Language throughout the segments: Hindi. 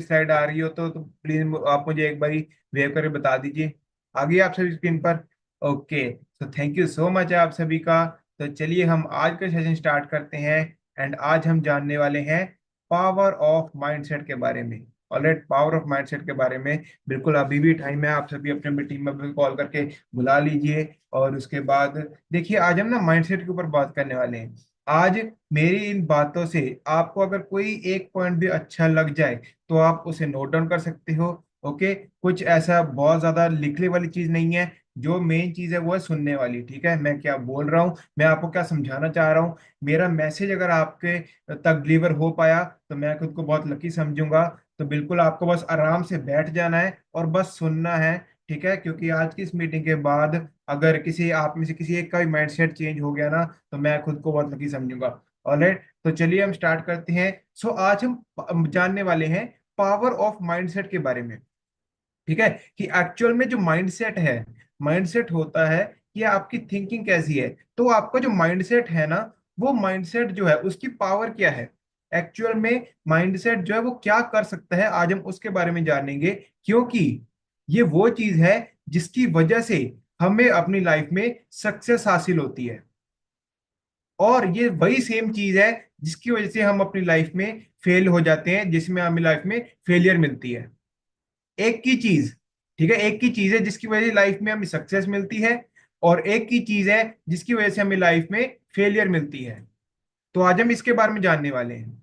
स्लाइड आ रही हो तो प्लीज आप मुझे एक बारी वेव करके बता दीजिए। आ गई आप सभी स्क्रीन पर? ओके, तो थैंक यू सो मच आप सभी का। तो चलिए हम आज का सेशन स्टार्ट करते हैं। एंड आज हम जानने वाले हैं पावर ऑफ माइंडसेट के बारे में। ऑलराइट, पावर ऑफ माइंडसेट के बारे में बिल्कुल अभी भी टाइम है, आप सभी अपने अपने टीम में कॉल करके बुला लीजिए। और उसके बाद देखिए, आज हम ना माइंडसेट के ऊपर बात करने वाले हैं। आज मेरी इन बातों से आपको अगर कोई एक पॉइंट भी अच्छा लग जाए तो आप उसे नोट डाउन कर सकते हो। ओके, कुछ ऐसा बहुत ज्यादा लिखने वाली चीज नहीं है। जो मेन चीज है वो है सुनने वाली। ठीक है, मैं क्या बोल रहा हूँ, मैं आपको क्या समझाना चाह रहा हूँ, मेरा मैसेज अगर आपके तक डिलीवर हो पाया तो मैं खुद को बहुत लकी समझूंगा। तो बिल्कुल आपको बस आराम से बैठ जाना है और बस सुनना है। ठीक है, क्योंकि आज की इस मीटिंग के बाद अगर किसी आप में से किसी एक का भी माइंडसेट चेंज हो गया ना, तो मैं खुद को बहुत लकी समझूंगा। ऑलराइट, तो चलिए हम स्टार्ट करते हैं। सो आज हम जानने वाले हैं पावर ऑफ माइंडसेट के बारे में। ठीक है, कि एक्चुअल में जो माइंडसेट है, माइंडसेट होता है कि आपकी थिंकिंग कैसी है। तो आपका जो माइंडसेट है ना, वो माइंडसेट जो है उसकी पावर क्या है। एक्चुअल में माइंडसेट जो है वो क्या कर सकता है, आज हम उसके बारे में जानेंगे। क्योंकि ये वो चीज है जिसकी वजह से हमें अपनी लाइफ में सक्सेस हासिल होती है। और ये वही सेम चीज है जिसकी वजह से हम अपनी लाइफ में फेल हो जाते हैं, जिसमें हमें लाइफ में फेलियर मिलती है। एक की चीज, ठीक है, एक की चीज है जिसकी वजह से लाइफ में हमें सक्सेस मिलती है, और एक की चीज है जिसकी वजह से हमें लाइफ में फेलियर मिलती है। तो आज हम इसके बारे में जानने वाले हैं।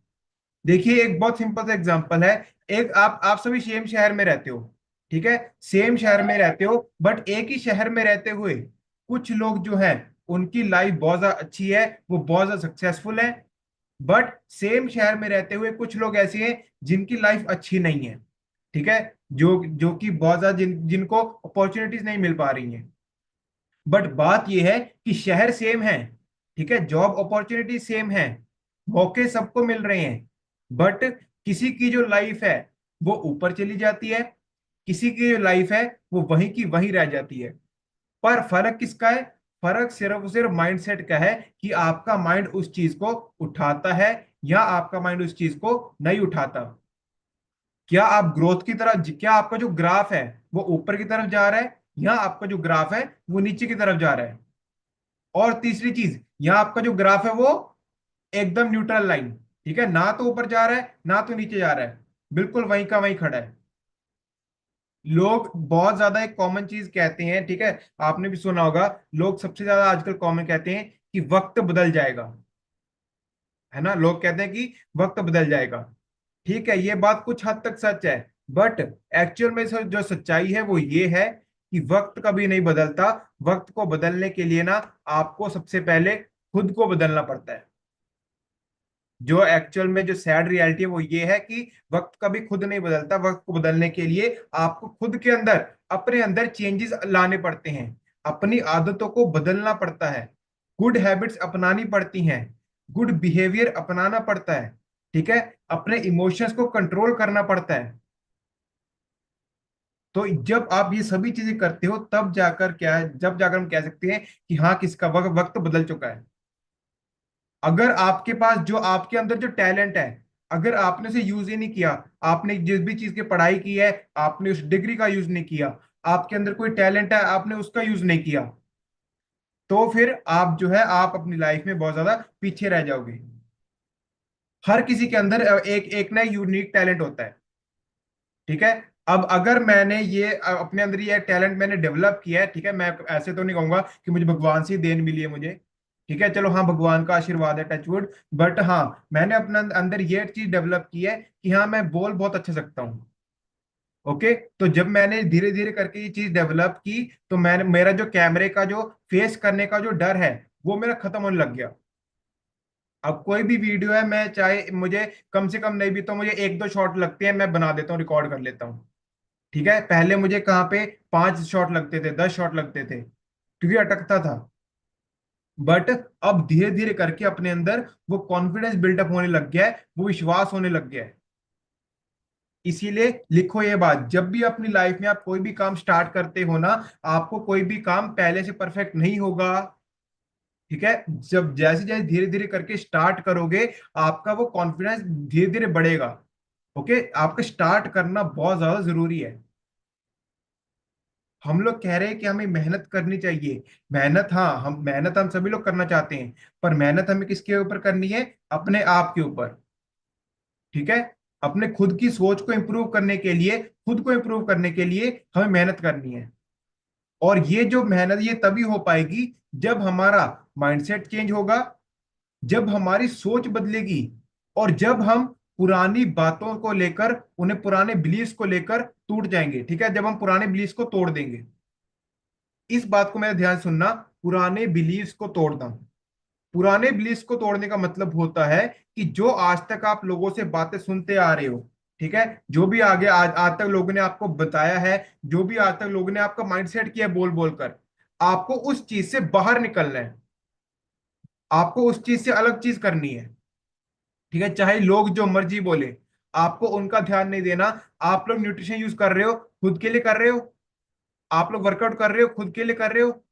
देखिए, एक बहुत सिंपल सा एग्जांपल है। एक आप सभी सेम शहर में रहते हो। ठीक है, सेम शहर में रहते हो, बट एक ही शहर में रहते हुए कुछ लोग जो है उनकी लाइफ बहुत ज्यादा अच्छी है, वो बहुत ज्यादा सक्सेसफुल है। बट सेम शहर में रहते हुए कुछ लोग ऐसे हैं जिनकी लाइफ अच्छी नहीं है। ठीक है, जो जो कि बहुत ज्यादा जिनको अपॉर्चुनिटीज नहीं मिल पा रही हैं। बट बात यह है कि शहर सेम है। ठीक है, जॉब अपॉर्चुनिटी सेम है, मौके सबको मिल रहे हैं। बट किसी की जो लाइफ है वो ऊपर चली जाती है, किसी की जो लाइफ है वो वहीं की वहीं रह जाती है। पर फर्क किसका है? फर्क सिर्फ और सिर्फ माइंडसेट का है कि आपका माइंड उस चीज को उठाता है या आपका माइंड उस चीज को नहीं उठाता। क्या आप ग्रोथ की तरफ, क्या आपका जो ग्राफ है वो ऊपर की तरफ जा रहा है, या आपका जो ग्राफ है वो नीचे की तरफ जा रहा है। और तीसरी चीज, यहाँ आपका जो ग्राफ है वो एकदम न्यूट्रल लाइन। ठीक है, ना तो ऊपर जा रहा है ना तो नीचे जा रहा है, बिल्कुल वहीं का वहीं खड़ा है। लोग बहुत ज्यादा एक कॉमन चीज कहते हैं, ठीक है, आपने भी सुना होगा। लोग सबसे ज्यादा आजकल कॉमन कहते हैं कि वक्त बदल जाएगा। है ना, लोग कहते हैं कि वक्त बदल जाएगा। ठीक है, ये बात कुछ हद तक सच है। बट एक्चुअल में जो सच्चाई है वो ये है कि वक्त कभी नहीं बदलता। वक्त को बदलने के लिए ना आपको सबसे पहले खुद को बदलना पड़ता है। जो एक्चुअल में जो सैड रियलिटी है वो ये है कि वक्त कभी खुद नहीं बदलता। वक्त को बदलने के लिए आपको खुद के अंदर, अपने अंदर चेंजेस लाने पड़ते हैं। अपनी आदतों को बदलना पड़ता है, गुड हैबिट्स अपनानी पड़ती हैं, गुड बिहेवियर अपनाना पड़ता है। ठीक है, अपने इमोशंस को कंट्रोल करना पड़ता है। तो जब आप ये सभी चीजें करते हो तब जाकर क्या है, जब जाकर हम कह सकते हैं कि हाँ, किसका वक्त बदल चुका है। अगर आपके पास जो आपके अंदर जो टैलेंट है, अगर आपने उसे यूज ही नहीं किया, आपने जिस भी चीज की पढ़ाई की है आपने उस डिग्री का यूज नहीं किया, आपके अंदर कोई टैलेंट है आपने उसका यूज नहीं किया, तो फिर आप जो है आप अपनी लाइफ में बहुत ज्यादा पीछे रह जाओगे। हर किसी के अंदर एक एक ना यूनिक टैलेंट होता है। ठीक है, अब अगर मैंने ये अपने अंदर ये टैलेंट मैंने डेवलप किया है, ठीक है, मैं ऐसे तो नहीं कहूंगा कि मुझे भगवान से ही देन मिली है मुझे। ठीक है, चलो हाँ, भगवान का आशीर्वाद है, टचवुड। बट हाँ, मैंने अपने अंदर ये चीज डेवलप की है कि हाँ, मैं बोल बहुत अच्छा सकता हूँ। ओके, तो जब मैंने धीरे धीरे करके ये चीज डेवलप की, तो मैंने मेरा जो कैमरे का जो फेस करने का जो डर है वो मेरा खत्म होने लग गया। अब कोई भी वीडियो है, मैं चाहे मुझे कम से कम नहीं भी तो मुझे एक दो शॉट लगते हैं, मैं बना देता हूँ, रिकॉर्ड कर लेता हूँ। ठीक है, पहले मुझे कहाँ पे 5 शॉट लगते थे, 10 शॉट लगते थे, क्योंकि अटकता था। बट अब धीरे धीरे करके अपने अंदर वो कॉन्फिडेंस बिल्डअप होने लग गया है, वो विश्वास होने लग गया है। इसीलिए लिखो ये बात, जब भी अपनी लाइफ में आप कोई भी काम स्टार्ट करते हो ना, आपको कोई भी काम पहले से परफेक्ट नहीं होगा। ठीक है, जब जैसे जैसे धीरे धीरे करके स्टार्ट करोगे, आपका वो कॉन्फिडेंस धीरे धीरे बढ़ेगा। ओके, आपका स्टार्ट करना बहुत ज्यादा जरूरी है। हम लोग कह रहे हैं कि हमें मेहनत करनी चाहिए। मेहनत, हाँ, हम सभी लोग करना चाहते हैं, पर मेहनत हमें किसके ऊपर करनी है? अपने आप के ऊपर। ठीक है, अपने खुद की सोच को इम्प्रूव करने के लिए, खुद को इम्प्रूव करने के लिए हमें मेहनत करनी है। और ये जो मेहनत, ये तभी हो पाएगी जब हमारा माइंडसेट चेंज होगा, जब हमारी सोच बदलेगी, और जब हम पुरानी बातों को लेकर, उन्हें पुराने बिलीव्स को लेकर टूट जाएंगे। ठीक है, जब हम पुराने बिलीव्स को तोड़ देंगे। इस बात को मेरा ध्यान सुनना, पुराने बिलीव्स को तोड़ना। पुराने बिलीव्स को तोड़ने का मतलब होता है कि जो आज तक आप लोगों से बातें सुनते आ रहे हो, ठीक है, जो भी आगे आज तक लोगों ने आपको बताया है, जो भी आज तक लोगों ने आपका माइंडसेट किया है बोल बोलकर, आपको उस चीज से बाहर निकलना है। आपको उस चीज से अलग चीज करनी है। ठीक है, चाहे लोग जो मर्जी बोले, आपको उनका ध्यान नहीं देना। आप लोग न्यूट्रिशन यूज कर रहे हो, खुद के लिए कर रहे हो। आप लोग वर्कआउट कर रहे हो, खुद के लिए कर रहे हो।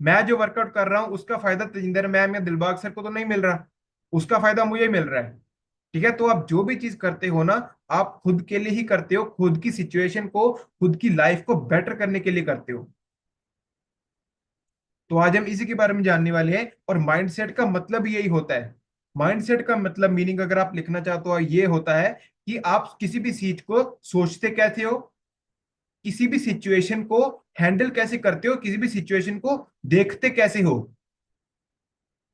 मैं जो वर्कआउट कर रहा हूँ उसका फायदा तेजिंदर मैम या दिलबाग सर को तो नहीं मिल रहा, उसका फायदा मुझे मिल रहा है। ठीक है, तो आप जो भी चीज करते हो ना, आप खुद के लिए ही करते हो, खुद की सिचुएशन को, खुद की लाइफ को बेटर करने के लिए करते हो। तो आज हम इसी के बारे में जानने वाले हैं। और माइंडसेट का मतलब यही होता है। माइंडसेट का मतलब, मीनिंग अगर आप लिखना चाहते हो, ये होता है कि आप किसी भी चीज को सोचते कैसे हो, किसी भी सिचुएशन को हैंडल कैसे करते हो, किसी भी सिचुएशन को देखते कैसे हो,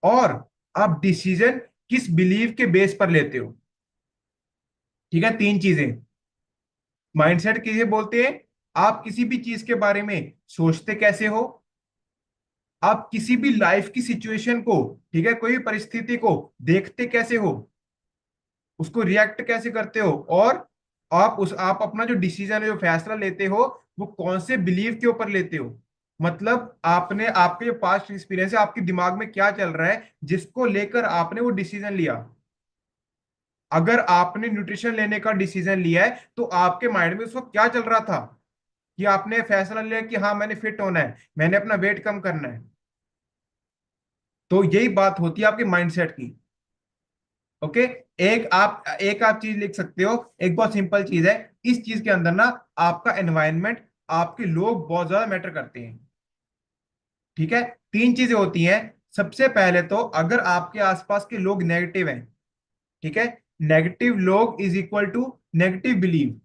और आप डिसीजन किस बिलीव के बेस पर लेते हो। ठीक है, तीन चीजें। माइंडसेट किसे बोलते हैं? आप किसी भी चीज के बारे में सोचते कैसे हो, आप किसी भी लाइफ की सिचुएशन को, ठीक है, कोई भी परिस्थिति को देखते कैसे हो, उसको रिएक्ट कैसे करते हो, और आप अपना जो डिसीजन है, जो फैसला लेते हो, वो कौन से बिलीव के ऊपर लेते हो। मतलब आपने, आपके जो पास्ट एक्सपीरियंस है, आपके दिमाग में क्या चल रहा है जिसको लेकर आपने वो डिसीजन लिया। अगर आपने न्यूट्रिशन लेने का डिसीजन लिया है, तो आपके माइंड में उस वक्त क्या चल रहा था कि आपने फैसला लिया कि हाँ मैंने फिट होना है, मैंने अपना वेट कम करना है। तो यही बात होती है आपके माइंडसेट की। ओके, एक आप चीज लिख सकते हो, एक बहुत सिंपल चीज है। इस चीज के अंदर ना, आपका एनवायरनमेंट, आपके लोग बहुत ज्यादा मैटर करते हैं। ठीक है, तीन चीजें होती हैं। सबसे पहले तो, अगर आपके आसपास के लोग नेगेटिव हैं, ठीक है, नेगेटिव लोग is equal to negative believe.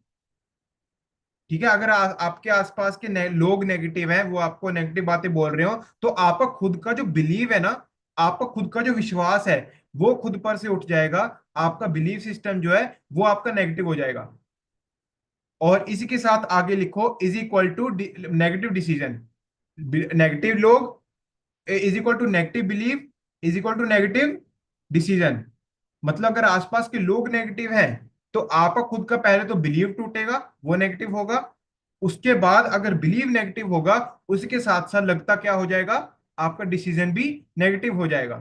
ठीक है, अगर आपके आसपास के लोग नेगेटिव हैं, वो आपको नेगेटिव बातें बोल रहे हो, तो आपका खुद का जो बिलीव है ना, आपका खुद का जो विश्वास है, वो खुद पर से उठ जाएगा। आपका बिलीव सिस्टम जो है, वो आपका नेगेटिव हो जाएगा। और इसी के साथ आगे लिखो, is equal to negative decision. Negative लोग is equal to negative believe, is equal to negative decision. मतलब अगर आसपास के लोग नेगेटिव हैं, तो आपका खुद का पहले तो बिलीव टूटेगा, वो नेगेटिव होगा। उसके बाद अगर बिलीव नेगेटिव होगा, उसके साथ साथ लगता क्या हो जाएगा, आपका डिसीजन भी नेगेटिव हो जाएगा।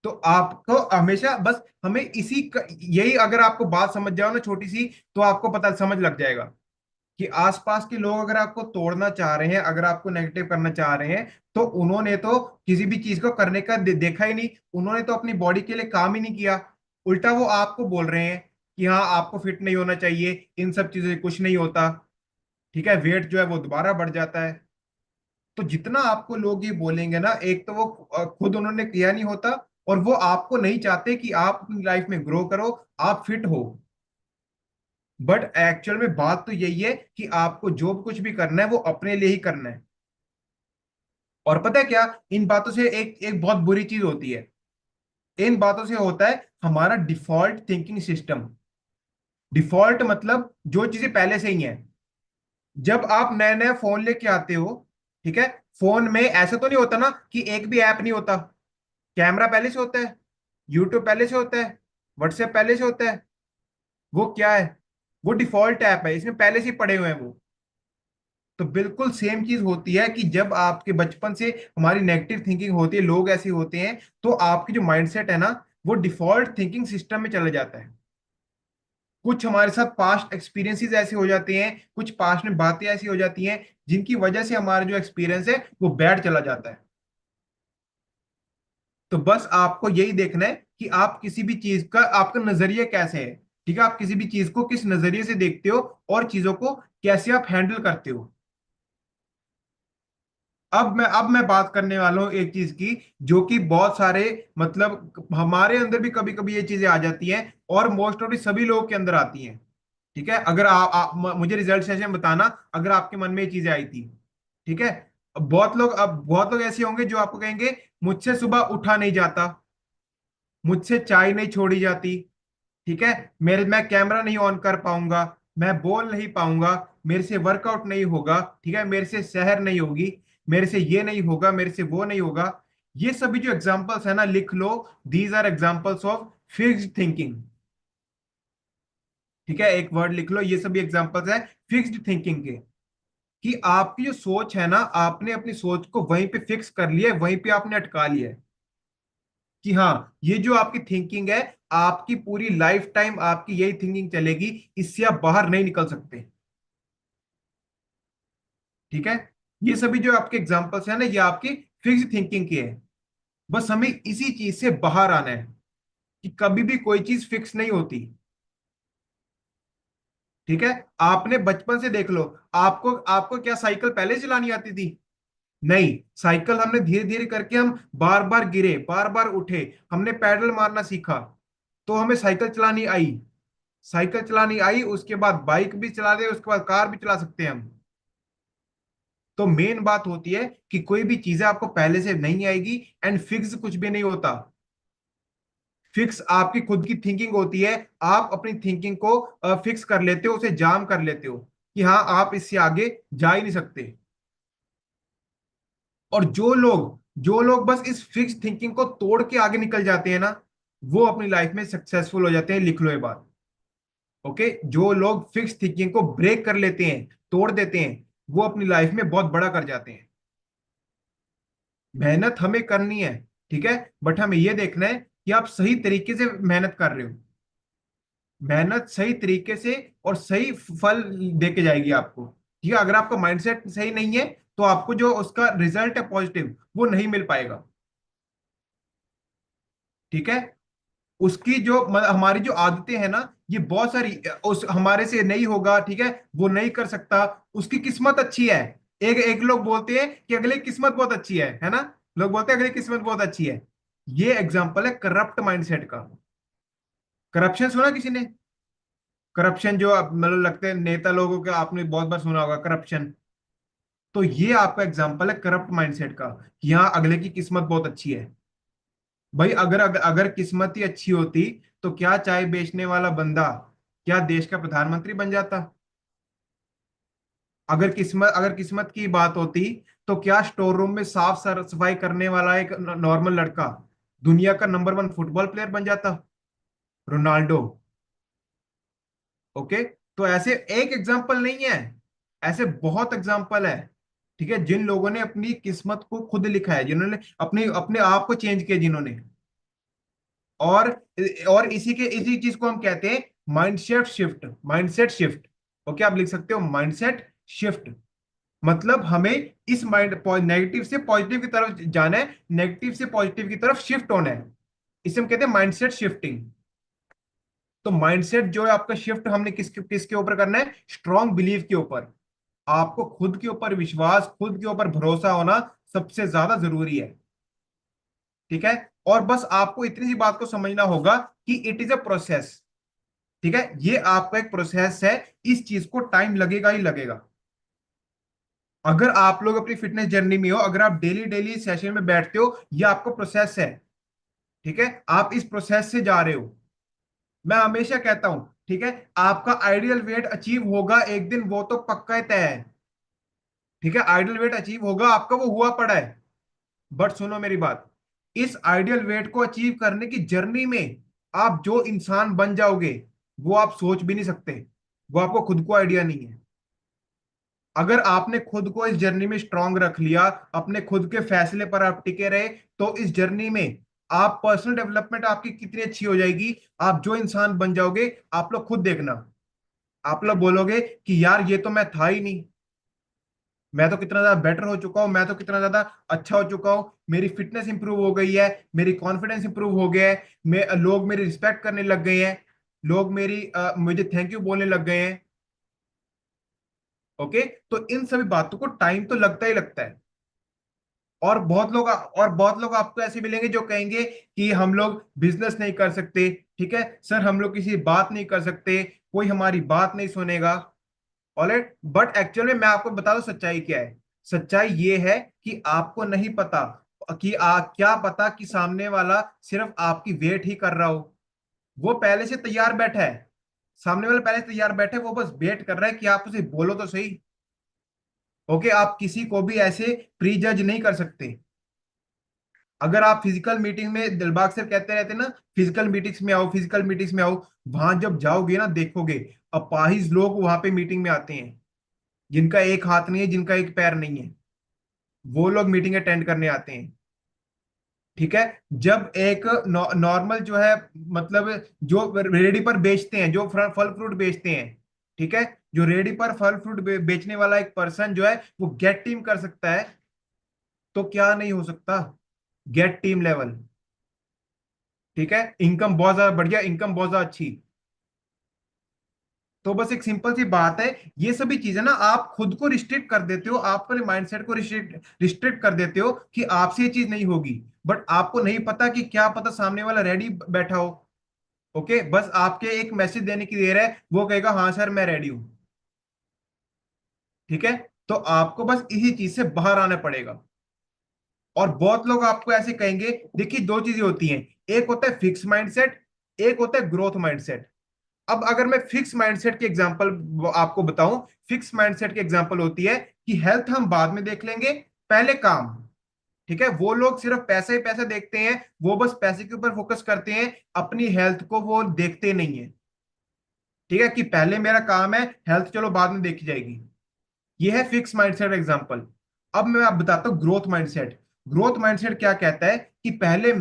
तो आपको हमेशा बस हमें यही अगर आपको बात समझ जाओ ना छोटी सी, तो आपको पता समझ लग जाएगा कि आसपास के लोग अगर आपको तोड़ना चाह रहे हैं, अगर आपको नेगेटिव करना चाह रहे हैं, तो उन्होंने तो किसी भी चीज को करने का देखा ही नहीं। उन्होंने तो अपनी बॉडी के लिए काम ही नहीं किया। उल्टा वो आपको बोल रहे हैं कि हाँ आपको फिट नहीं होना चाहिए, इन सब चीजों से कुछ नहीं होता। ठीक है, वेट जो है वो दोबारा बढ़ जाता है। तो जितना आपको लोग ये बोलेंगे ना, एक तो वो खुद उन्होंने किया नहीं होता, और वो आपको नहीं चाहते कि आप अपनी लाइफ में ग्रो करो, आप फिट हो। बट एक्चुअल में बात तो यही है कि आपको जो भी कुछ भी करना है, वो अपने लिए ही करना है। और पता है क्या, इन बातों से एक एक बहुत बुरी चीज होती है। इन बातों से होता है हमारा डिफॉल्ट थिंकिंग सिस्टम। डिफॉल्ट मतलब जो चीजें पहले से ही हैं। जब आप नया नया फोन लेके आते हो, ठीक है, फोन में ऐसा तो नहीं होता ना कि एक भी ऐप नहीं होता। कैमरा पहले से होता है, यूट्यूब पहले से होता है, व्हाट्सएप पहले से होता है। वो क्या है? वो डिफॉल्ट ऐप है, इसमें पहले से ही पड़े हुए हैं वो। तो बिल्कुल सेम चीज होती है कि जब आपके बचपन से हमारी नेगेटिव थिंकिंग होती है, लोग ऐसे होते हैं, तो आपकी जो माइंडसेट है ना, वो डिफॉल्ट थिंकिंग सिस्टम में चले जाता है। कुछ हमारे साथ पास्ट एक्सपीरियंसेस ऐसे हो जाते हैं, कुछ पास्ट में बातें ऐसी हो जाती हैं, जिनकी वजह से हमारा जो एक्सपीरियंस है वो बैड चला जाता है। तो बस आपको यही देखना है कि आप किसी भी चीज का आपका नजरिया कैसे है। ठीक है, आप किसी भी चीज को किस नजरिए से देखते हो और चीजों को कैसे आप हैंडल करते हो। अब मैं बात करने वाला हूँ एक चीज की, जो कि बहुत सारे मतलब हमारे अंदर भी कभी कभी ये चीजें आ जाती हैं, और मोस्ट ऑफ सभी लोगों के अंदर आती हैं। ठीक है, अगर मुझे रिजल्ट सेशन बताना अगर आपके मन में ये चीजें आई थी। ठीक है, अब बहुत लोग ऐसे होंगे जो आपको कहेंगे मुझसे सुबह उठा नहीं जाता, मुझसे चाय नहीं छोड़ी जाती। ठीक है, मैं कैमरा नहीं ऑन कर पाऊंगा, मैं बोल नहीं पाऊंगा, मेरे से वर्कआउट नहीं होगा, ठीक है, मेरे से सहर नहीं होगी, मेरे से ये नहीं होगा, मेरे से वो नहीं होगा। ये सभी जो एग्जांपल्स है ना, लिख लो। These are examples of fixed thinking. ठीक है, एक वर्ड लिख लो, ये सभी एग्जांपल्स है फिक्स्ड थिंकिंग के। कि आपकी जो सोच है ना, आपने अपनी सोच को वहीं पे फिक्स कर लिया है, वहीं पे आपने अटका लिया है। कि हाँ, ये जो आपकी थिंकिंग है, आपकी पूरी लाइफ टाइम आपकी यही थिंकिंग चलेगी, इससे आप बाहर नहीं निकल सकते। ठीक है, ये सभी जो आपके एग्जांपल्स है ना, ये आपकी फिक्स थिंकिंग की है। बस हमें इसी चीज से बाहर आना है कि कभी भी कोई चीज फिक्स नहीं होती। ठीक है, आपने बचपन से देख लो, आपको आपको क्या साइकिल पहले चलानी आती थी? नहीं, साइकिल हमने धीरे धीरे करके हम बार बार गिरे, बार बार उठे, हमने पैडल मारना सीखा, तो हमें साइकिल चलानी आई। साइकिल चलानी आई, उसके बाद बाइक भी चला दे, उसके बाद कार भी चला सकते हैं हम। तो मेन बात होती है कि कोई भी चीजें आपको पहले से नहीं आएगी, एंड फिक्स कुछ भी नहीं होता। फिक्स आपकी खुद की थिंकिंग होती है। आप अपनी थिंकिंग को फिक्स कर लेते हो, उसे जाम कर लेते हो कि हाँ, आप इससे आगे जा ही नहीं सकते। और जो लोग बस इस फिक्स थिंकिंग को तोड़ के आगे निकल जाते हैं ना, वो अपनी लाइफ में सक्सेसफुल हो जाते हैं। लिख लो ये बात। ओके, जो लोग फिक्स थिंकिंग को ब्रेक कर लेते हैं, तोड़ देते हैं, वो अपनी लाइफ में बहुत बड़ा कर जाते हैं। मेहनत हमें करनी है, ठीक है, बट हमें यह देखना है कि आप सही तरीके से मेहनत कर रहे हो। मेहनत सही तरीके से और सही फल देके जाएगी आपको। ठीक है, अगर आपका माइंडसेट सही नहीं है, तो आपको जो उसका रिजल्ट है पॉजिटिव, वो नहीं मिल पाएगा। ठीक है, उसकी जो हमारी जो आदतें हैं ना, ये बहुत सारी, उस हमारे से नहीं होगा, ठीक है, वो नहीं कर सकता, उसकी किस्मत अच्छी है। एक एक लोग बोलते हैं कि अगले की किस्मत बहुत अच्छी है ना? लोग बोलते हैं अगले की किस्मत बहुत अच्छी है। ये एग्जाम्पल है करप्ट माइंडसेट का। करप्शन सुना किसी ने? करप्शन जो मतलब लगते हैं नेता लोगों के, आपने बहुत बार सुना होगा करप्शन। तो ये आपका एग्जाम्पल है करप्ट माइंडसेट का, कि यहाँ अगले की किस्मत बहुत अच्छी है। भाई, अगर किस्मत ही अच्छी होती, तो क्या चाय बेचने वाला बंदा क्या देश का प्रधानमंत्री बन जाता? अगर किस्मत की बात होती, तो क्या स्टोर रूम में साफ सफाई करने वाला एक नॉर्मल लड़का दुनिया का नंबर वन फुटबॉल प्लेयर बन जाता? रोनाल्डो। ओके, तो ऐसे एक एग्जाम्पल नहीं है, ऐसे बहुत एग्जाम्पल है। ठीक है, जिन लोगों ने अपनी किस्मत को खुद लिखा है, जिन्होंने अपने अपने आप को चेंज किया, जिन्होंने। और और इसी चीज को हम कहते हैं mindset shift. Mindset shift. Okay, आप लिख सकते हो माइंडसेट शिफ्ट। मतलब हमें इस माइंड नेगेटिव से पॉजिटिव की तरफ जाना है, नेगेटिव से पॉजिटिव की तरफ शिफ्ट होना है। इसे हम कहते हैं माइंडसेट शिफ्टिंग। तो माइंडसेट जो है आपका शिफ्ट, हमने किसके किसके ऊपर करना है? स्ट्रॉन्ग बिलीव के ऊपर। आपको खुद के ऊपर विश्वास, खुद के ऊपर भरोसा होना सबसे ज्यादा जरूरी है। ठीक है, और बस आपको इतनी सी बात को समझना होगा कि इट इज अ प्रोसेस। ठीक है, ये आपका एक प्रोसेस है, इस चीज को टाइम लगेगा ही लगेगा। अगर आप लोग अपनी फिटनेस जर्नी में हो, अगर आप डेली डेली सेशन में बैठते हो, ये आपका प्रोसेस है। ठीक है, आप इस प्रोसेस से जा रहे हो। मैं हमेशा कहता हूं, ठीक है, आपका आइडियल वेट अचीव होगा एक दिन, वो तो पक्का तय है। ठीक है, आइडियल वेट अचीव होगा आपका, वो हुआ पड़ा है। बट सुनो मेरी बात, इस आइडियल वेट को अचीव करने की जर्नी में आप जो इंसान बन जाओगे, वो आप सोच भी नहीं सकते। वो आपको खुद को आइडिया नहीं है। अगर आपने खुद को इस जर्नी में स्ट्रांग रख लिया, अपने खुद के फैसले पर आप टिके रहे, तो इस जर्नी में आप पर्सनल डेवलपमेंट आपकी कितनी अच्छी हो जाएगी। आप जो इंसान बन जाओगे, आप लोग खुद देखना। आप लोग बोलोगे कि यार, ये तो मैं था ही नहीं, मैं तो कितना ज्यादा बेटर हो चुका हूँ, मैं तो कितना ज्यादा अच्छा हो चुका हूँ, मेरी फिटनेस इंप्रूव हो गई है, मेरी कॉन्फिडेंस इंप्रूव हो गया है, लोग मेरी रिस्पेक्ट करने लग गए हैं, लोग मुझे थैंक यू बोलने लग गए हैं। ओके, तो इन सभी बातों को टाइम तो लगता ही लगता है। और बहुत लोग आपको ऐसे मिलेंगे जो कहेंगे कि हम लोग बिजनेस नहीं कर सकते, ठीक है सर, हम लोग किसी बात नहीं कर सकते, कोई हमारी बात नहीं सुनेगा। ऑलराइट, बट एक्चुअल में मैं आपको बता दूं सच्चाई क्या है। सच्चाई ये है कि आपको नहीं पता कि क्या पता कि सामने वाला सिर्फ आपकी वेट ही कर रहा हो, वो पहले से तैयार बैठा है। सामने वाला पहले से तैयार बैठे, वो बस वेट कर रहा है कि आप उसे बोलो तो सही। ओके, आप किसी को भी ऐसे प्री जज नहीं कर सकते। अगर आप फिजिकल मीटिंग में, दिलबाग सर कहते रहते ना, फिजिकल मीटिंग्स में आओ, फिजिकल मीटिंग्स में आओ, वहां जब जाओगे ना देखोगे अपाहिज लोग वहां पे मीटिंग में आते हैं, जिनका एक हाथ नहीं है, जिनका एक पैर नहीं है, वो लोग मीटिंग अटेंड करने आते हैं। ठीक है, जब एक नॉर्मल जो है, मतलब जो रेडी पर बेचते हैं, जो फल फ्रूट बेचते हैं, ठीक है, जो रेडी पर फल फ्रूट बेचने वाला एक पर्सन जो है वो गेट टीम कर सकता है, तो क्या नहीं हो सकता, गेट टीम लेवल। ठीक है, इनकम बहुत ज्यादा बढ़िया, इनकम बहुत ज्यादा अच्छी। तो बस एक सिंपल सी बात है, ये सभी चीजें ना आप खुद को रिस्ट्रिक्ट कर देते हो, आप अपने माइंडसेट को रिस्ट्रिक्ट रिस्ट्रिक्ट कर देते हो कि आपसे ये चीज नहीं होगी। बट आपको नहीं पता कि क्या पता सामने वाला रेडी बैठा हो। ओके, बस आपके एक मैसेज देने की देर है, वो कहेगा हाँ सर मैं रेडी हूं। ठीक है, तो आपको बस इसी चीज से बाहर आना पड़ेगा। और बहुत लोग आपको ऐसे कहेंगे, देखिए दो चीजें होती हैं, एक होता है फिक्स माइंडसेट, एक होता है ग्रोथ माइंडसेट। अब अगर मैं फिक्स माइंडसेट की एग्जांपल आपको बताऊं, फिक्स माइंडसेट की एग्जांपल होती है कि हेल्थ हम बाद में देख लेंगे, पहले काम। ठीक है, वो लोग सिर्फ पैसा ही पैसा देखते हैं, वो बस पैसे के ऊपर फोकस करते हैं, अपनी हेल्थ को वो देखते नहीं है। ठीक है, कि पहले मेरा काम है, हेल्थ चलो बाद में देखी जाएगी। ये है फिक्स माइंडसेट एग्जांपल। अब मैं आप बताता हूँ ग्रोथ माइंडसेट। ग्रोथ माइंडसेट क्या कहता है कि पहले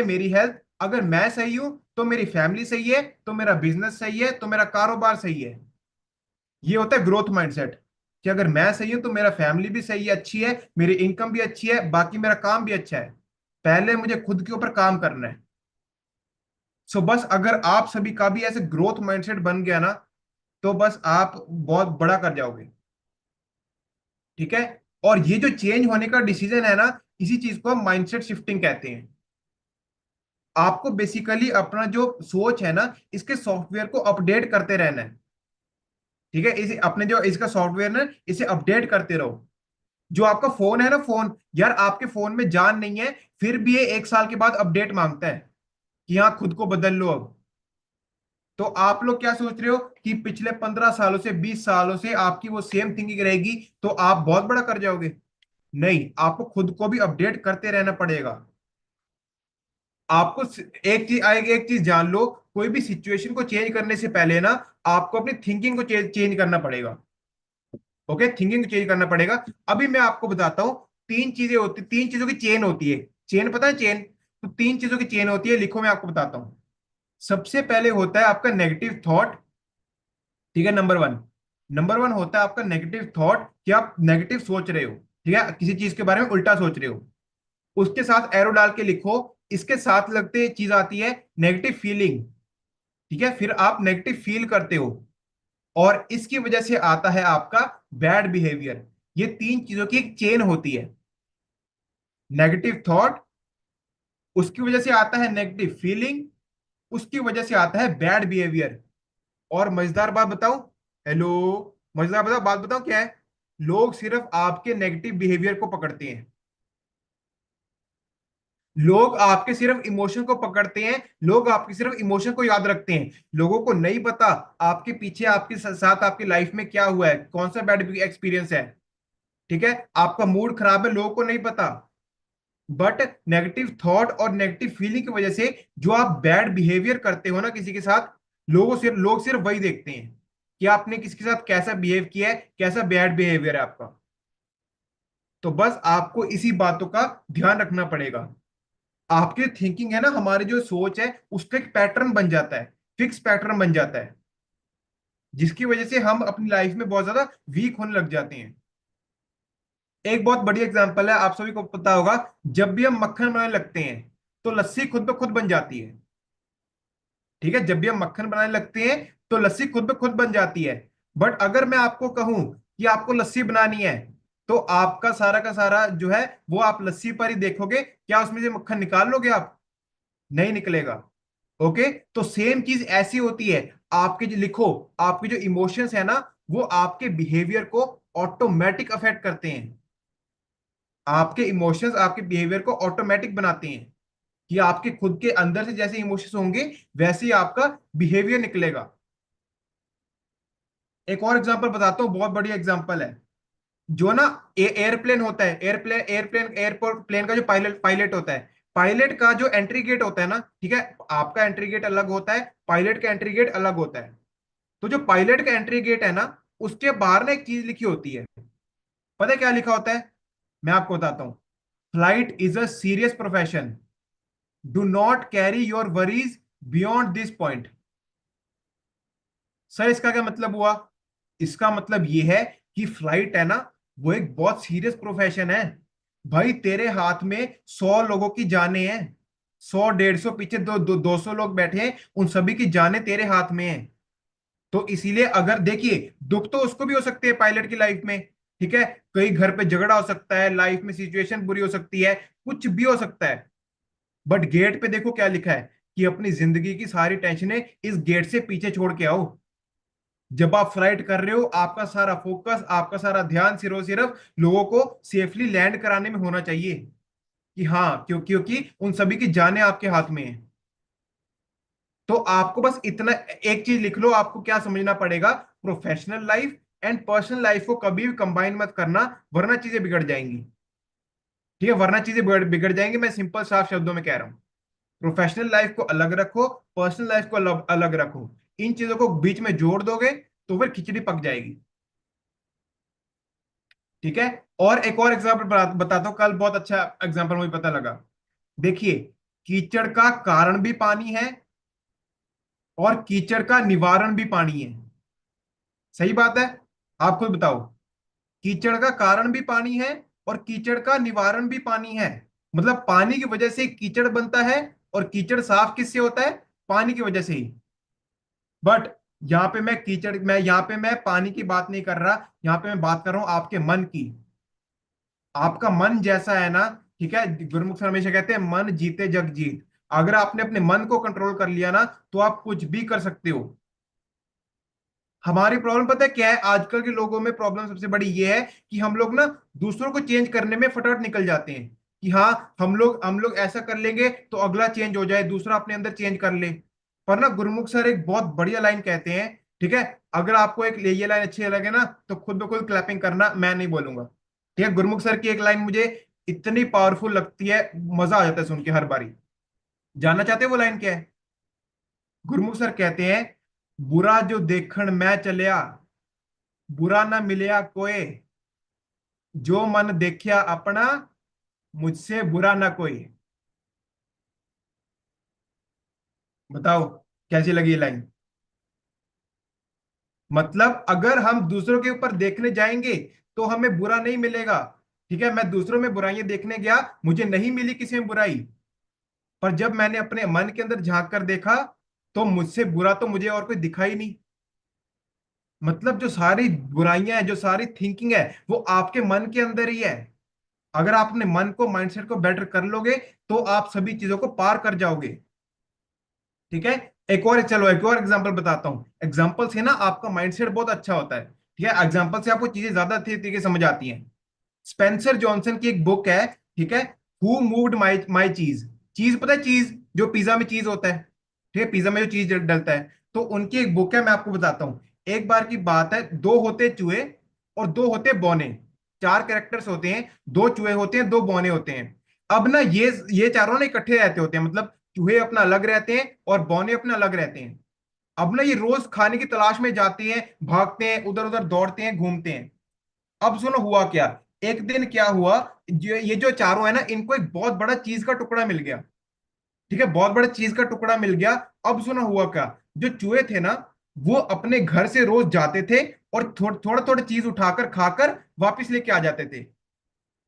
मेरी हेल्थ, अगर मैं सही हूं तो मेरी फैमिली सही है, तो मेरा बिजनेस सही है, तो मेरा कारोबार सही है। ये होता है ग्रोथ माइंडसेट, कि अगर मैं सही हूं तो मेरा फैमिली भी सही है, अच्छी है, मेरी इनकम भी अच्छी है, बाकी मेरा काम भी अच्छा है, पहले मुझे खुद के ऊपर काम करना है। सो बस अगर आप सभी का भी ऐसे ग्रोथ माइंडसेट बन गया ना, तो बस आप बहुत बड़ा कर जाओगे। ठीक है, और ये जो चेंज होने का डिसीजन है ना, इसी चीज को हम माइंडसेट शिफ्टिंग कहते हैं। आपको बेसिकली अपना जो सोच है ना, इसके सॉफ्टवेयर को अपडेट करते रहना है। ठीक है, इसे अपने जो इसका सॉफ्टवेयर ना, इसे अपडेट करते रहो। जो आपका फोन है ना, फोन यार, आपके फोन में जान नहीं है, फिर भी ये 1 साल के बाद अपडेट मांगता है कि हाँ खुद को बदल लो अब। तो आप लोग क्या सोच रहे हो कि पिछले 15 सालों से, 20 सालों से आपकी वो सेम थिंकिंग रहेगी तो आप बहुत बड़ा कर जाओगे? नहीं, आपको खुद को भी अपडेट करते रहना पड़ेगा। आपको एक चीज आएगी, एक चीज जान लो, कोई भी सिचुएशन को चेंज करने से पहले ना आपको अपनी थिंकिंग को चेंज करना पड़ेगा। ओके, थिंकिंग को चेंज करना पड़ेगा। अभी मैं आपको बताता हूँ, तीन चीजों की चेन होती है। चेन पता है, चेन? तो तीन चीजों की चेन होती है, लिखो मैं आपको बताता हूँ। सबसे पहले होता है आपका नेगेटिव थॉट। ठीक है, नंबर वन होता है आपका नेगेटिव थॉट, कि आप नेगेटिव सोच रहे हो, ठीक है, किसी चीज के बारे में उल्टा सोच रहे हो। उसके साथ एरो डाल के लिखो, इसके साथ लगते चीज आती है नेगेटिव फीलिंग। ठीक है, फिर आप नेगेटिव फील करते हो, और इसकी वजह से आता है आपका बैड बिहेवियर। ये तीन चीजों की एक चेन होती है। नेगेटिव थॉट, उसकी वजह से आता है नेगेटिव फीलिंग, उसकी वजह से आता है बैड बिहेवियर। और मजेदार बात बताऊं, हेलो, मजेदार बात बताऊं क्या है, लोग सिर्फ आपके नेगेटिव बिहेवियर को पकड़ते हैं। लोग आपके सिर्फ इमोशन को पकड़ते हैं, लोग आपके सिर्फ इमोशन को याद रखते हैं। लोगों को नहीं पता आपके पीछे, आपके साथ आपकी लाइफ में क्या हुआ है, कौन सा बैड एक्सपीरियंस है। ठीक है, आपका मूड खराब है, लोगों को नहीं पता। बट नेगेटिव थॉट और नेगेटिव फीलिंग की वजह से जो आप बैड बिहेवियर करते हो ना किसी के साथ, लोग सिर्फ वही देखते हैं कि आपने किसके साथ कैसा बिहेव किया है, कैसा बैड बिहेवियर है आपका। तो बस आपको इसी बातों का ध्यान रखना पड़ेगा। आपकी थिंकिंग है ना, हमारी जो सोच है उसका एक पैटर्न बन जाता है, फिक्स पैटर्न बन जाता है, जिसकी वजह से हम अपनी लाइफ में बहुत ज्यादा वीक होने लग जाते हैं। एक बहुत बड़ी एग्जांपल है, आप सभी को पता होगा, जब भी हम मक्खन बनाने लगते हैं तो लस्सी खुद ब खुद बन जाती है। ठीक है, जब भी हम मक्खन बनाने लगते हैं तो लस्सी खुद ब खुद बन जाती है। बट अगर मैं आपको कहूं कि आपको लस्सी बनानी है, तो आपका सारा का सारा जो है वो आप लस्सी पर ही देखोगे, क्या उसमें से मक्खन निकाल लोगे आप? नहीं निकलेगा। ओके, तो सेम चीज ऐसी होती है। आपके जो लिखो, आपके जो इमोशंस है ना, वो आपके बिहेवियर को ऑटोमेटिक अफेक्ट करते हैं। आपके इमोशंस आपके बिहेवियर को ऑटोमेटिक बनाते हैं, कि आपके खुद के अंदर से जैसे इमोशंस होंगे वैसे ही आपका बिहेवियर निकलेगा। एक और एग्जांपल बताता हूँ, बहुत बढ़िया एग्जांपल है। जो ना एयरप्लेन होता है, एयरपोर्ट प्लेन का जो पायलट पायलट होता है, पायलट का जो एंट्री गेट होता है ना, ठीक है, आपका एंट्री गेट अलग होता है, पायलट का एंट्री गेट अलग होता है। तो जो पायलट का एंट्री गेट है ना, उसके बाहर ना एक चीज लिखी होती है। पता है क्या लिखा होता है? मैं आपको बताता हूँ। Flight is a serious profession, do not carry your worries beyond this point. Sir इसका क्या मतलब हुआ? इसका मतलब ये है कि फ्लाइट है ना, वो एक बहुत सीरियस प्रोफेशन है। भाई तेरे हाथ में 100 लोगों की जानें हैं। 100 150 पीछे 200 लोग बैठे हैं, उन सभी की जानें तेरे हाथ में है। तो इसीलिए अगर देखिए, दुख तो उसको भी हो सकते हैं पायलट की लाइफ में। ठीक है, कई घर पे झगड़ा हो सकता है, लाइफ में सिचुएशन बुरी हो सकती है, कुछ भी हो सकता है। बट गेट पे देखो क्या लिखा है, कि अपनी जिंदगी की सारी टेंशनें इस गेट से पीछे छोड़ के आओ। जब आप फ्लाइट कर रहे हो, आपका सारा फोकस, आपका सारा ध्यान सिर्फ सिर्फ लोगों को सेफली लैंड कराने में होना चाहिए। कि हाँ, क्योंकि उन सभी की जानें आपके हाथ में है। तो आपको बस इतना एक चीज लिख लो, आपको क्या समझना पड़ेगा, professional life and personal life को कभी भी कंबाइन मत करना, वरना चीजें बिगड़ जाएंगी। ठीक है, वरना चीजें बिगड़ जाएंगी। मैं सिंपल साफ शब्दों में कह रहा हूँ, प्रोफेशनल लाइफ को अलग रखो, पर्सनल लाइफ को अलग अलग रखो। इन चीजों को बीच में जोड़ दोगे तो फिर खिचड़ी पक जाएगी। ठीक है, और एक और एग्जाम्पल बताता हूँ, कल बहुत अच्छा एग्जाम्पल मुझे पता लगा। देखिए, कीचड़ का कारण भी पानी है और कीचड़ का निवारण भी पानी है। सही बात है? आप खुद बताओ। कीचड़ का कारण भी पानी है और कीचड़ का निवारण भी पानी है। मतलब पानी की वजह से कीचड़ बनता है, और कीचड़ साफ किससे होता है? पानी की वजह से ही। बट यहाँ पे मैं पानी की बात नहीं कर रहा, यहाँ पे मैं बात कर रहा हूं आपके मन की। आपका मन जैसा है ना, ठीक है, गुरुमुख सर हमेशा कहते हैं मन जीते जग जीत। अगर आपने अपने मन को कंट्रोल कर लिया ना, तो आप कुछ भी कर सकते हो। हमारी प्रॉब्लम पता है क्या है? आजकल के लोगों में प्रॉब्लम सबसे बड़ी ये है कि हम लोग ना दूसरों को चेंज करने में फटाफट निकल जाते हैं, कि हाँ हम लोग ऐसा कर लेंगे तो अगला चेंज हो जाए, दूसरा अपने अंदर चेंज कर ले। पर ना गुरुमुख सर एक बहुत बढ़िया लाइन कहते हैं, ठीक है, अगर आपको एक ये लाइन अच्छी लगे ना, तो खुद ब खुद क्लैपिंग करना, मैं नहीं बोलूंगा। ठीक है, गुरुमुख सर की एक लाइन मुझे इतनी पावरफुल लगती है, मजा आ जाता है सुन के हर बारी। जानना चाहते हैं वो लाइन क्या है? गुरमुख सर कहते हैं, बुरा जो देखण मैं चलिया, बुरा ना मिलया कोई, जो मन देखिया अपना, मुझसे बुरा ना कोई। बताओ कैसी लगी ये लाइन? मतलब अगर हम दूसरों के ऊपर देखने जाएंगे तो हमें बुरा नहीं मिलेगा। ठीक है, मैं दूसरों में बुराइयां देखने गया, मुझे नहीं मिली किसी में बुराई। पर जब मैंने अपने मन के अंदर झांक कर देखा, तो मुझसे बुरा तो मुझे और कोई दिखा ही नहीं। मतलब जो सारी बुराइयां हैं, जो सारी थिंकिंग है, वो आपके मन के अंदर ही है। अगर आप अपने मन को, माइंडसेट को बेटर कर लोगे, तो आप सभी चीजों को पार कर जाओगे। ठीक है, एक और एग्जांपल बताता हूं। एग्जांपल से ना आपका माइंडसेट बहुत अच्छा होता है। ठीक है, एग्जांपल से आपको चीजें ज्यादा अच्छी तरीके से समझ आती हैं। स्पेंसर जॉनसन की एक बुक है, ठीक है, हु मूव्ड माई माई चीज। चीज पता है, चीज जो पिज्जा में चीज होता है, ठीक है, पिज्जा में जो चीज डलता है, तो उनकी एक बुक है, मैं आपको बताता हूँ। एक बार की बात है, दो होते चूहे और दो होते बौने। चार कैरेक्टर्स होते हैं, दो चूहे होते हैं, दो बौने होते हैं। अब ना ये चारों ना इकट्ठे रहते होते हैं, मतलब चूहे अपना अलग रहते हैं और बौने अपना अलग रहते हैं। अब ना ये रोज खाने की तलाश में जाते हैं, भागते हैं, उधर उधर दौड़ते हैं, घूमते हैं। अब सुनो हुआ क्या। एक दिन क्या हुआ, ये जो चारों है ना, इनको एक बहुत बड़ा चीज का टुकड़ा मिल गया। ठीक है, बहुत बड़ा चीज का टुकड़ा मिल गया। अब सुनो हुआ क्या, जो चूहे थे ना, वो अपने घर से रोज जाते थे और थोड़ा थोड़ा चीज उठाकर खाकर वापस लेके आ जाते थे।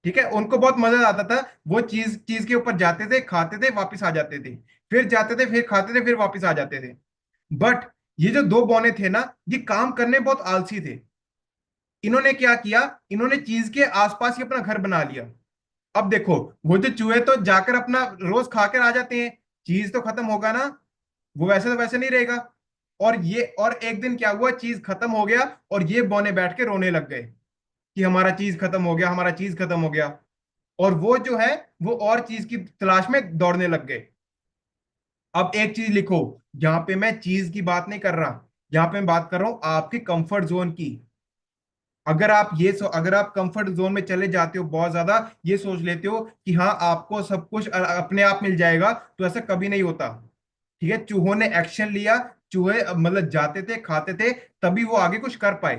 ठीक है, उनको बहुत मजा आता था। वो चीज चीज के ऊपर जाते थे, खाते थे, वापस आ जाते थे, फिर जाते थे, फिर खाते थे, फिर वापस आ जाते थे। बट ये जो दो बौने थे ना, ये काम करने में बहुत आलसी थे। इन्होंने क्या किया, इन्होंने चीज के आसपास ही अपना घर बना लिया। अब देखो, वो जो चूहे तो जाकर अपना रोज खाकर आ जाते हैं, चीज तो खत्म होगा ना, वो वैसे तो वैसे नहीं रहेगा। और एक दिन क्या हुआ, चीज खत्म हो गया, और ये बौने बैठ के रोने लग गए कि हमारा चीज खत्म हो गया, हमारा चीज खत्म हो गया। और वो जो है, वो और चीज की तलाश में दौड़ने लग गए। अब एक चीज लिखो, यहाँ पे मैं चीज की बात नहीं कर रहा, यहाँ पे मैं बात कर रहा हूं आपके कंफर्ट जोन की। अगर आप कंफर्ट जोन में चले जाते हो, बहुत ज्यादा ये सोच लेते हो कि हाँ आपको सब कुछ अपने आप मिल जाएगा, तो ऐसा कभी नहीं होता। ठीक है, चूहों ने एक्शन लिया, चूहे मतलब जाते थे, खाते थे, तभी वो आगे कुछ कर पाए।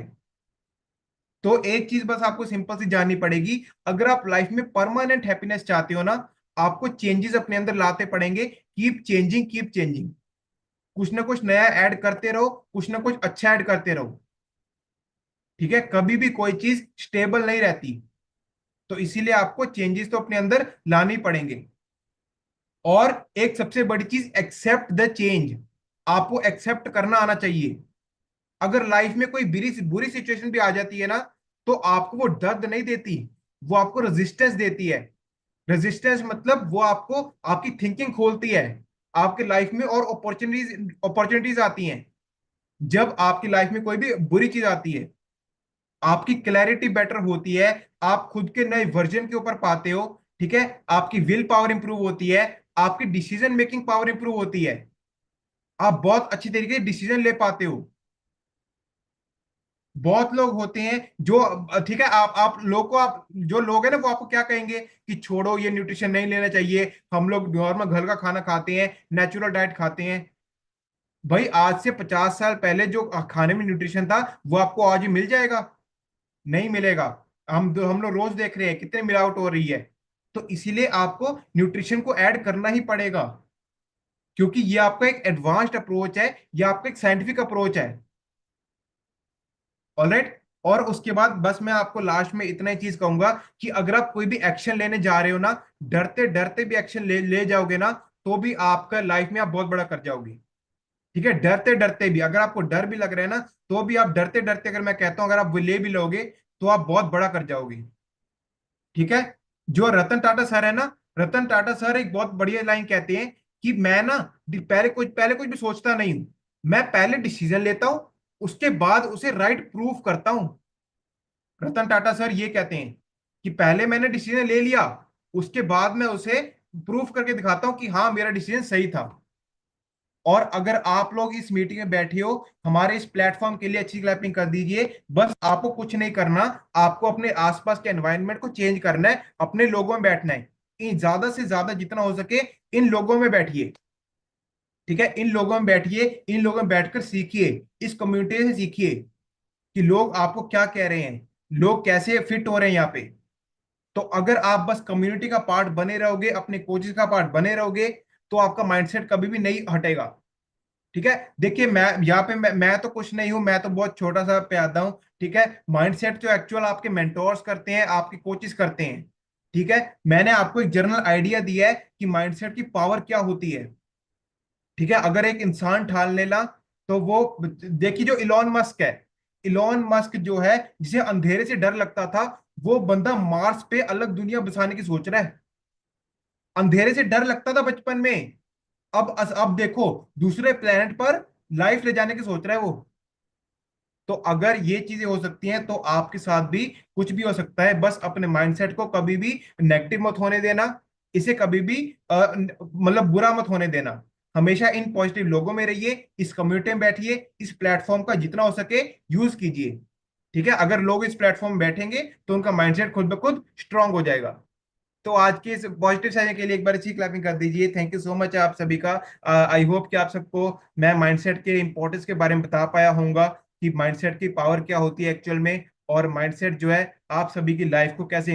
तो एक चीज बस आपको सिंपल सी जाननी पड़ेगी, अगर आप लाइफ में परमानेंट हैप्पीनेस चाहते हो ना, आपको चेंजेस अपने अंदर लाते पड़ेंगे। Keep changing, keep changing. कुछ ना कुछ नया ऐड करते रहो, कुछ ना कुछ अच्छा ऐड करते रहो। ठीक है, कभी भी कोई चीज स्टेबल नहीं रहती। तो इसीलिए आपको चेंजेस तो अपने अंदर लाने ही पड़ेंगे। और एक सबसे बड़ी चीज, एक्सेप्ट द चेंज। आपको एक्सेप्ट करना आना चाहिए। अगर लाइफ में कोई बुरी बुरी सिचुएशन भी आ जाती है ना, तो आपको वो दर्द नहीं देती, वो आपको रेजिस्टेंस देती है। रेजिस्टेंस मतलब वो आपको आपकी थिंकिंग खोलती है, आपके लाइफ में और अपॉर्चुनिटीज अपॉर्चुनिटीज आती हैं। जब आपकी लाइफ में कोई भी बुरी चीज आती है, आपकी क्लैरिटी बेटर होती है, आप खुद के नए वर्जन के ऊपर पाते हो। ठीक है, आपकी विल पावर इंप्रूव होती है, आपकी डिसीजन मेकिंग पावर इंप्रूव होती है, आप बहुत अच्छी तरीके से डिसीजन ले पाते हो। बहुत लोग होते हैं जो, ठीक है, आप लोग को आप जो लोग हैं ना, वो आपको क्या कहेंगे कि छोड़ो, ये न्यूट्रिशन नहीं लेना चाहिए, हम लोग नॉर्मल घर का खाना खाते हैं, नेचुरल डाइट खाते हैं। भाई आज से 50 साल पहले जो खाने में न्यूट्रिशन था, वो आपको आज ही मिल जाएगा? नहीं मिलेगा। हम लोग रोज देख रहे हैं कितनी मिलावट हो रही है। तो इसीलिए आपको न्यूट्रिशन को ऐड करना ही पड़ेगा, क्योंकि ये आपका एक एडवांस्ड अप्रोच है, ये आपका एक साइंटिफिक अप्रोच है। ऑलराइट। और उसके बाद बस मैं आपको लास्ट में इतना ही चीज कहूंगा कि अगर आप कोई भी एक्शन लेने जा रहे हो ना, डरते डरते भी एक्शन ले जाओगे ना, तो भी आपका लाइफ में आप बहुत बड़ा कर जाओगे। ठीक है, डरते डरते भी, अगर आपको डर भी लग रहा है ना, तो भी आप डरते डरते, अगर मैं कहता हूं अगर आप वो ले भी लोगे, तो आप बहुत बड़ा कर जाओगे। ठीक है। जो रतन टाटा सर है ना, रतन टाटा सर एक बहुत बढ़िया लाइन कहते हैं कि मैं ना पहले कुछ भी सोचता नहीं हूं, मैं पहले डिसीजन लेता हूं, उसके बाद उसे राइट प्रूफ करता हूं। रतन टाटा सर ये कहते हैं कि पहले मैंने डिसीजन ले लिया, उसके बाद मैं उसे प्रूफ करके दिखाता हूं कि हाँ मेरा डिसीजन सही था। और अगर आप लोग इस मीटिंग में बैठे हो, हमारे इस प्लेटफॉर्म के लिए अच्छी क्लैपिंग कर दीजिए। बस आपको कुछ नहीं करना, आपको अपने आसपास के एनवायरनमेंट को चेंज करना है, अपने लोगों में बैठना है। इन ज्यादा से ज्यादा जितना हो सके इन लोगों में बैठिए। ठीक है, इन लोगों में बैठिए, इन लोगों में बैठकर सीखिए, इस कम्युनिटी से सीखिए कि लोग आपको क्या कह रहे हैं, लोग कैसे फिट हो रहे हैं यहाँ पे। तो अगर आप बस कम्युनिटी का पार्ट बने रहोगे, अपने कोचेस का पार्ट बने रहोगे, तो आपका माइंडसेट कभी भी नहीं हटेगा। ठीक है, देखिए मैं यहाँ पे मैं तो कुछ नहीं हूँ, मैं तो बहुत छोटा सा प्यादा हूँ। ठीक है, माइंडसेट जो एक्चुअल आपके मेंटोर्स करते हैं, आपके कोचेस करते हैं। ठीक है, मैंने आपको एक जनरल आइडिया दिया है कि माइंडसेट की पावर क्या होती है। ठीक है, अगर एक इंसान ठान लेला, तो वो, देखिए जो इलॉन मस्क है, इलॉन मस्क जो है, जिसे अंधेरे से डर लगता था, वो बंदा मार्स पे अलग दुनिया बसाने की सोच रहा है। अंधेरे से डर लगता था बचपन में, अब देखो, दूसरे प्लेनेट पर लाइफ ले जाने की सोच रहा है वो। तो अगर ये चीजें हो सकती हैं, तो आपके साथ भी कुछ भी हो सकता है। बस अपने माइंडसेट को कभी भी नेगेटिव मत होने देना, इसे कभी भी मतलब बुरा मत होने देना। हमेशा इन पॉजिटिव लोगों में रहिए, इस कम्युनिटी में बैठिए, इस प्लेटफॉर्म का जितना हो सके यूज कीजिए। ठीक है, अगर लोग इस प्लेटफॉर्म में बैठेंगे, तो उनका माइंडसेट खुद ब खुद स्ट्रांग हो जाएगा। तो आज के इस पॉजिटिव सेशन के लिए एक बार अच्छी क्लैपिंग कर दीजिए। थैंक यू सो मच आप सभी का। आई होप कि आप सबको मैं माइंडसेट के इंपॉर्टेंस के बारे में बता पाया होऊंगा कि माइंडसेट की पावर क्या होती है एक्चुअल में, और माइंडसेट जो है आप सभी की लाइफ को कैसे